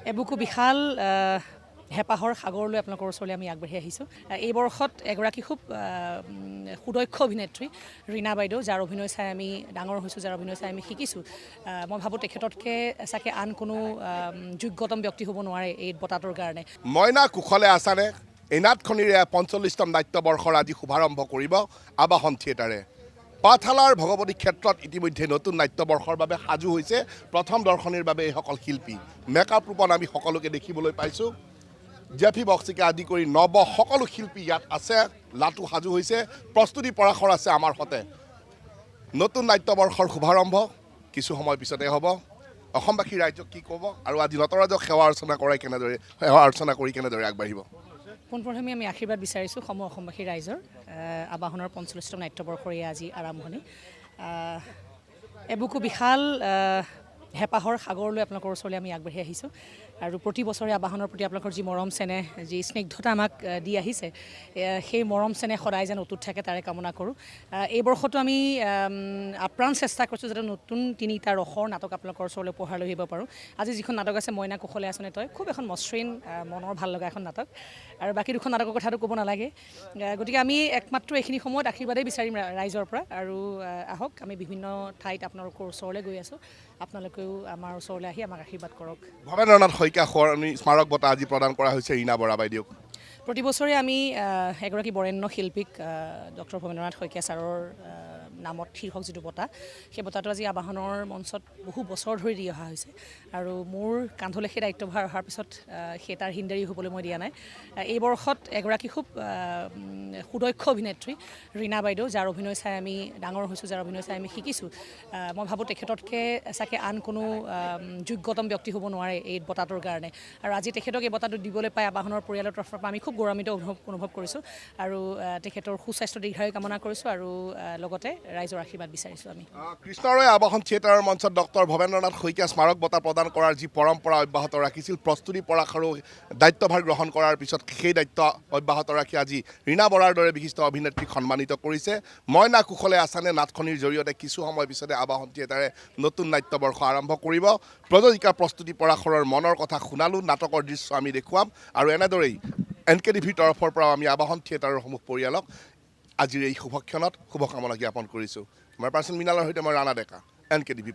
এবুকু বিশাল হেঁপাহৰ সাগৰলৈ আপোনালোকৰ ওচৰলৈ আমি আগবাঢ়ি আহিছোঁ। এই বৰ্ষত এগৰাকী খুব সুদক্ষ অভিনেত্ৰী ৰীণা বাইদেউ, যাৰ অভিনয় চাই আমি ডাঙৰ হৈছোঁ, যাৰ অভিনয় চাই আমি শিকিছোঁ। মই ভাবোঁ তেখেততকৈ চাগে আন কোনো যোগ্যতম ব্যক্তি হ'ব নোৱাৰে এই বঁটাটোৰ কাৰণে। মইনা কুশলে আছানে এই নাটখনিৰে ৪৫তম নাট্যবৰ্ষৰ আজি শুভাৰম্ভ কৰিব আবাহন থিয়েটাৰে। পাঠশালাৰ ভগৱতী ক্ষেত্ৰত ইতিমধ্যে নতুন নাট্যবৰ্ষৰ বাবে সাজু হৈছে প্ৰথম দৰ্শনীৰ বাবে এইসকল শিল্পী। মেকআপ ৰূপত আমি সকলোকে দেখিবলৈ পাইছোঁ। জেফি বক্সিকে আদি কৰি নৱ সকলো শিল্পী ইয়াত আছে। লাটু সাজু হৈছে, প্ৰস্তুতি পৰাশৰ আছে আমাৰ সতে। নতুন নাট্যবৰ্ষৰ শুভাৰম্ভ কিছু সময় পিছতে হ'ব। অসমবাসী ৰাইজক কি ক'ব আৰু আজি নটৰাজক সেৱা অৰ্চনা কৰি কেনেদৰে আগবাঢ়িব? পোনপ্ৰথমে আমি আশীৰ্বাদ বিচাৰিছোঁ সমূহ অসমবাসী ৰাইজৰ। আবাহনৰ ৪৫তম নাট্যবৰ্ষৰ আজি আৰম্ভণি। এবুকু বিশাল হেঁপাহৰ সাগৰলৈ আপোনালোকৰ ওচৰলৈ আমি আগবাঢ়ি আহিছোঁ। আৰু প্ৰতি বছৰে আবাহনৰ প্ৰতি আপোনালোকৰ যি মৰম চেনেহ, যি স্নিগ্ধতা আমাক দি আহিছে, সেই মৰম চেনেহ সদায় যেন অটুট থাকে তাৰে কামনা কৰোঁ। এই বৰ্ষতো আমি আপ্ৰাণ চেষ্টা কৰিছোঁ যাতে নতুন তিনিটা ৰসৰ নাটক আপোনালোকৰ ওচৰলৈ উপহাৰ লৈ আহিব পাৰোঁ। আজি যিখন নাটক আছে মইনা কুশলে আছানে তই, খুব এখন মসৃণ মনৰ ভাল লগা এখন নাটক। আৰু বাকী দুখন নাটকৰ কথাটো ক'ব নালাগে। গতিকে আমি একমাত্ৰ এইখিনি সময়ত আশীৰ্বাদেই বিচাৰিম ৰাইজৰ পৰা। আৰু আহক, আমি বিভিন্ন ঠাইত আপোনালোকৰ ওচৰলৈ গৈ আছোঁ, আপোনালোকেও আমাৰ ওচৰলৈ আহি আমাক আশীৰ্বাদ কৰক। ভৱেন্দ্ৰনাথ শইকীয়া সোঁৱৰণী স্মাৰক বঁটা আজি প্ৰদান কৰা হৈছে ৰীণা বৰা বাইদেউক। প্ৰতি বছৰে আমি এগৰাকী বৰেণ্য শিল্পীক ডক্টৰ ভৱেন্দ্ৰনাথ শইকীয়া ছাৰৰ নামত শীৰ্ষক যিটো বঁটা, সেই বঁটাটো আজি আবাহনৰ মঞ্চত বহু বছৰ ধৰি দি অহা হৈছে। আৰু মোৰ কান্ধলৈ সেই দায়িত্বভাৰ অহাৰ পিছত সেই তাৰ হিনদেৰি হ'বলৈ মই দিয়া নাই। এই বৰ্ষত এগৰাকী খুব সুদক্ষ অভিনেত্ৰী ৰীণা বাইদেউ, যাৰ অভিনয় চাই আমি ডাঙৰ হৈছোঁ, যাৰ অভিনয় চাই আমি শিকিছোঁ। মই ভাবোঁ তেখেততকৈ চাগে আন কোনো যোগ্যতম ব্যক্তি হ'ব নোৱাৰে এই বঁটাটোৰ কাৰণে। আৰু আজি তেখেতক এই বঁটাটো দিবলৈ পাই আবাহনৰ পৰিয়ালৰ তৰফৰ পৰা আমি খুব গৌৰৱান্বিত অনুভৱ কৰিছোঁ। আৰু তেখেতৰ সুস্বাস্থ্য দীৰ্ঘায়ু কামনা কৰিছোঁ আৰু লগতে ৰাইজৰ আশীৰ্বাদ বিচাৰিছোঁ আমি। কৃষ্ণৰয় আবাহন থিয়েটাৰৰ মঞ্চত ডক্টৰ ভৱেন্দ্ৰনাথ শইকীয়া স্মাৰক বঁটা প্ৰদান কৰাৰ যি পৰম্পৰা অব্যাহত ৰাখিছিল, প্ৰস্তুতি পৰাশৰো দায়িত্বভাৰ গ্ৰহণ কৰাৰ পিছত সেই দায়িত্ব অব্যাহত ৰাখি আজি ৰীণা বৰাৰ দৰে বিশিষ্ট অভিনেত্ৰীক সন্মানিত কৰিছে। মইনা কুশলে আছানে নাটখনিৰ জৰিয়তে কিছু সময় পিছতে আবাহন থিয়েটাৰে নতুন নাট্যবৰ্ষ আৰম্ভ কৰিব। প্ৰযোজিকা প্ৰস্তুতি পৰাশৰৰ মনৰ কথা শুনালোঁ, নাটকৰ দৃশ্য আমি দেখুৱাম। আৰু এনেদৰেই NKTVৰ তৰফৰ পৰাও আমি আবাহন থিয়েটাৰৰ সমূহ পৰিয়ালক আজিৰ এই শুভক্ষণত শুভকামনা জ্ঞাপন কৰিছোঁ। কেমেৰা পাৰ্চন মৃণালৰ সৈতে মই ৰাণা ডেকা, NKTV+।